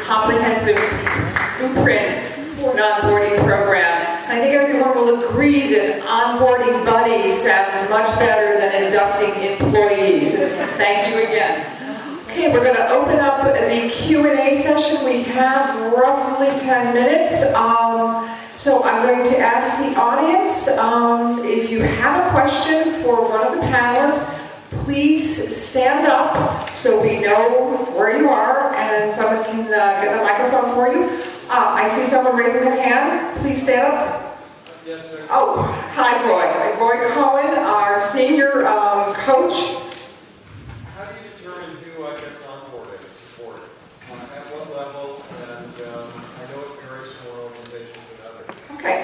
comprehensive blueprint for an onboarding program. I think everyone will agree that onboarding buddies sounds much better than inducting employees. Thank you again. Okay, we're going to open up the Q&A session. We have roughly 10 minutes. So I'm going to ask the audience, if you have a question for one of the panelists, please stand up so we know where you are and someone can get the microphone for you. I see someone raising their hand. Please stand up. Yes, sir. Oh, hi, Roy. Roy Cohen, our senior coach. How do you determine who gets onboarded, supported? At what level? And I know it varies from one organization to another. Okay.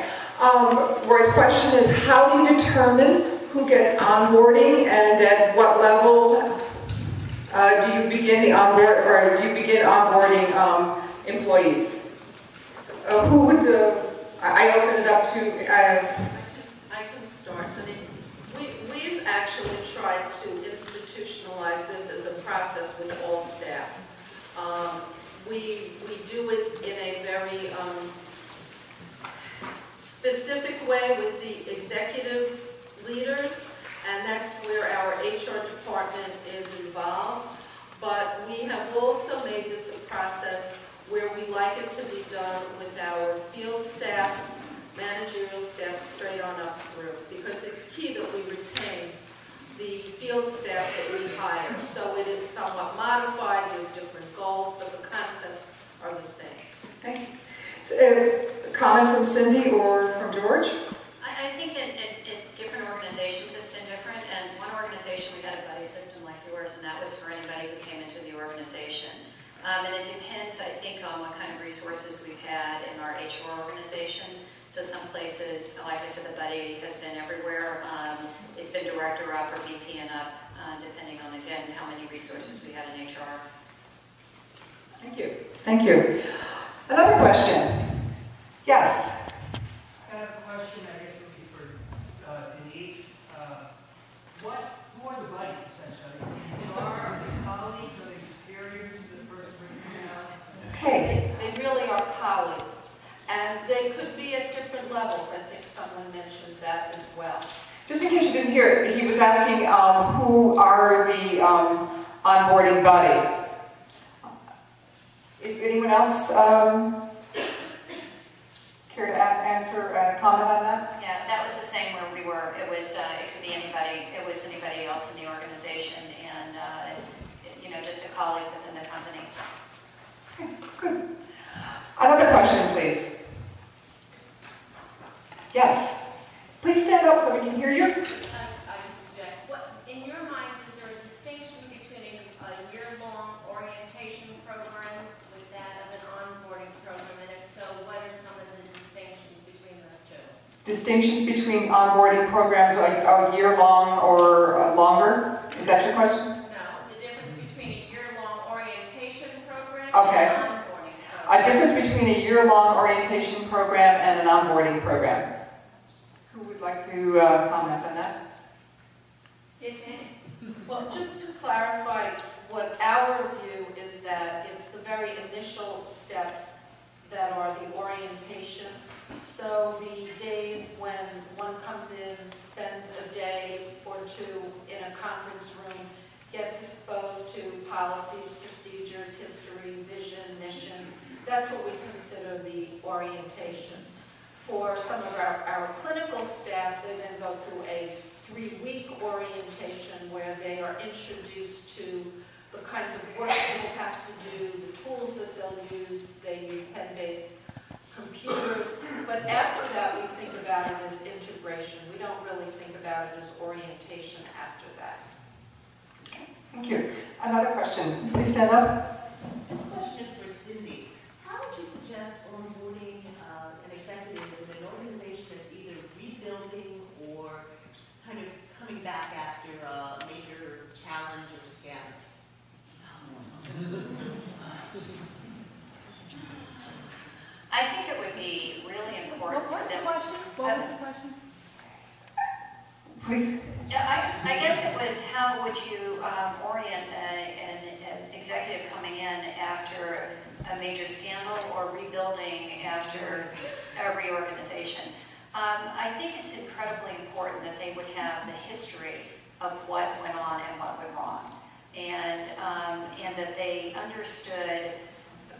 Roy's question is, how do you determine who gets onboarding and at what level do you begin onboarding employees? Who would, I open it up to... I can start. We've actually tried to institutionalize this as a process with all staff. We do it in a very specific way with the executive leaders, and that's where our HR department is involved. But we have also made this a process where we like it to be done with our field staff, managerial staff, straight on up through, because it's key that we retain the field staff that we hire. So it is somewhat modified, there's different goals, but the concepts are the same. Thank you. So, comment from Cindy or from George? I think in different organizations it's been different, and one organization we had a buddy system like yours, and that was for anybody who came into the organization. And it depends, I think, on what kind of resources we've had in our HR organizations. So some places, like I said, the buddy has been everywhere. It's been director up or VP and up, depending on, again, how many resources we had in HR. Thank you. Thank you. Another question. Yes? I have a question, I guess it would be for Denise. Who are the buddies, essentially? Are they colleagues, are they superiors to the person bringing them out? Okay. They really are colleagues, and they could be at different levels. I think someone mentioned that as well. Just in case you didn't hear it, he was asking who are the onboarding buddies. Anyone else care to answer, comment on that? Yeah, that was the same where we were. It was, it could be anybody. It was anybody else in the organization, and you know, just a colleague within the company. Okay, good. Another question, please. Yes. Please stand up so we can hear you. In your minds, is there a distinction between a year-long orientation program with that of an onboarding program? And if so, what are some of the distinctions between those two? Distinctions between onboarding programs are year-long or longer? Is that your question? No, the difference between a year-long orientation program Okay. and an onboarding program. A difference between a year-long orientation program and an onboarding program. Who would like to comment on that? If any. Well, just to clarify, what our view is that it's the very initial steps that are the orientation. So the days when one comes in, spends a day or two in a conference room, gets exposed to policies, procedures, history, vision, mission, that's what we consider the orientation. For some of our clinical staff, they then go through a 3-week orientation where they are introduced to the kinds of work they'll have to do, the tools that they'll use. They use pen-based computers. But after that, we think about it as integration. We don't really think about it as orientation after that. Thank you. Another question. Please stand up. This question is for Cindy. How would you suggest onboarding an executive in an organization that's either rebuilding or kind of coming back after a major challenge or scandal? I think it would be really important for them. What was the question? Please. Yeah, I I guess it was how would you orient an executive coming in after a major scandal or rebuilding after a reorganization. I think it's incredibly important that they would have the history of what went on and what went wrong, and that they understood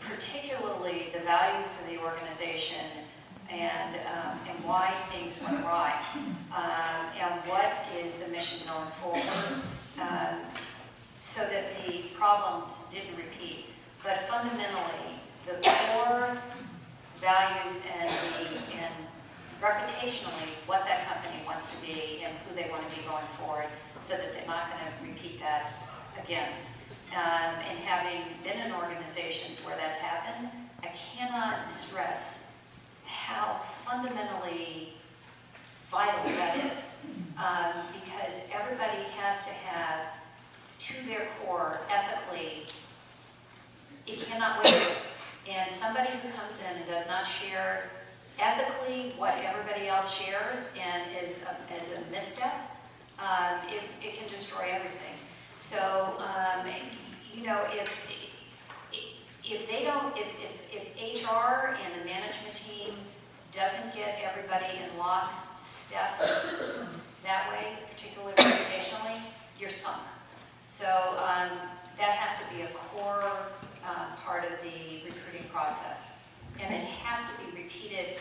particularly the values of the organization and why things went awry, and what is the mission going forward, so that the problems didn't repeat. But fundamentally, the core values and reputationally what that company wants to be and who they want to be going forward, so that they're not going to repeat that again. And having been in organizations where that's happened, I cannot stress how fundamentally vital that is, because everybody has to have, to their core, ethically, it cannot wait. And somebody who comes in and does not share ethically what everybody else shares and is a misstep, it can destroy everything. So, you know, if they don't, if HR and the management team doesn't get everybody in lockstep that way, particularly reputationally, you're sunk. So that has to be a core part of the recruiting process, and it has to be repeated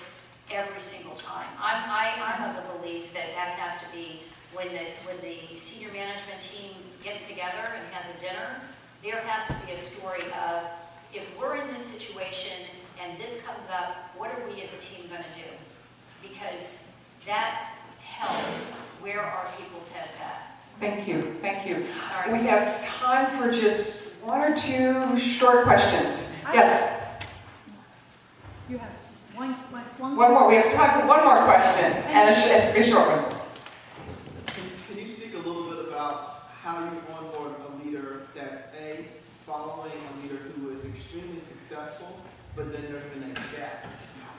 every single time. I'm of the belief that that has to be when the senior management team gets together and has a dinner, there has to be a story of, if we're in this situation and this comes up, what are we as a team going to do? Because that tells where are people's heads at. Thank you, thank you. Sorry. We have time for just one or two short questions. Yes? You have one One more, we have time for one more question, and it's a short one. Can you speak a little bit about how you onboard a leader that's following a leader who is extremely successful, but then there's been a gap,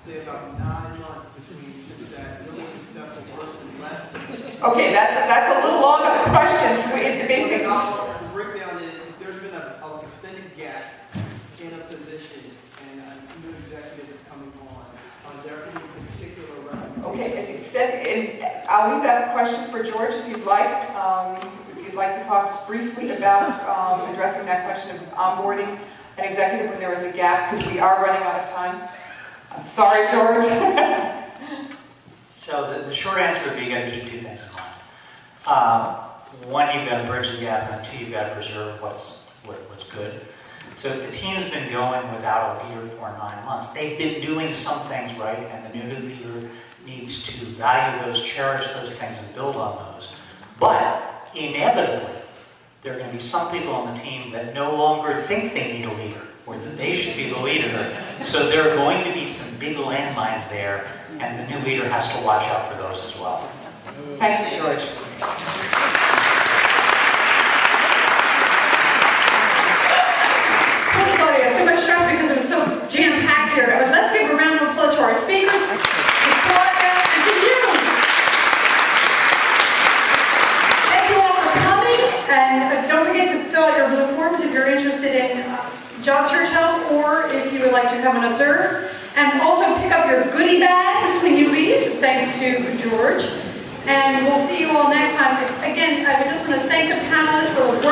say about 9 months between since that really successful person left? Okay, that's a little long of a question. The basic. The breakdown is if there's been an extended gap in a position and a new executive is coming on, are there any particular recommendations? Okay, I'll leave that question for George if you'd like. If you'd like to talk briefly about addressing that question of onboarding an executive when there was a gap, because we are running out of time. I'm sorry, George. So the short answer would be you got to keep two things in mind. One, you've got to bridge the gap, and two, you've got to preserve what's good. So if the team's been going without a leader for 9 months, they've been doing some things right, and the new leader needs to value those, cherish those things, and build on those. But inevitably, there are going to be some people on the team that no longer think they need a leader, or that they should be the leader. So there are going to be some big landmines there, and the new leader has to watch out for those as well. Thank you, George. So much stress because it was so jam-packed here. Let's give a round of applause to our speakers, to Claudia, and to you. Thank you all for coming, and don't forget to fill out your blue forms if you're interested in job search help, or if you would like to come and observe. And also pick up your goodie bags when you leave, thanks to George. And we'll see you all next time. Again, I just want to thank the panelists for the work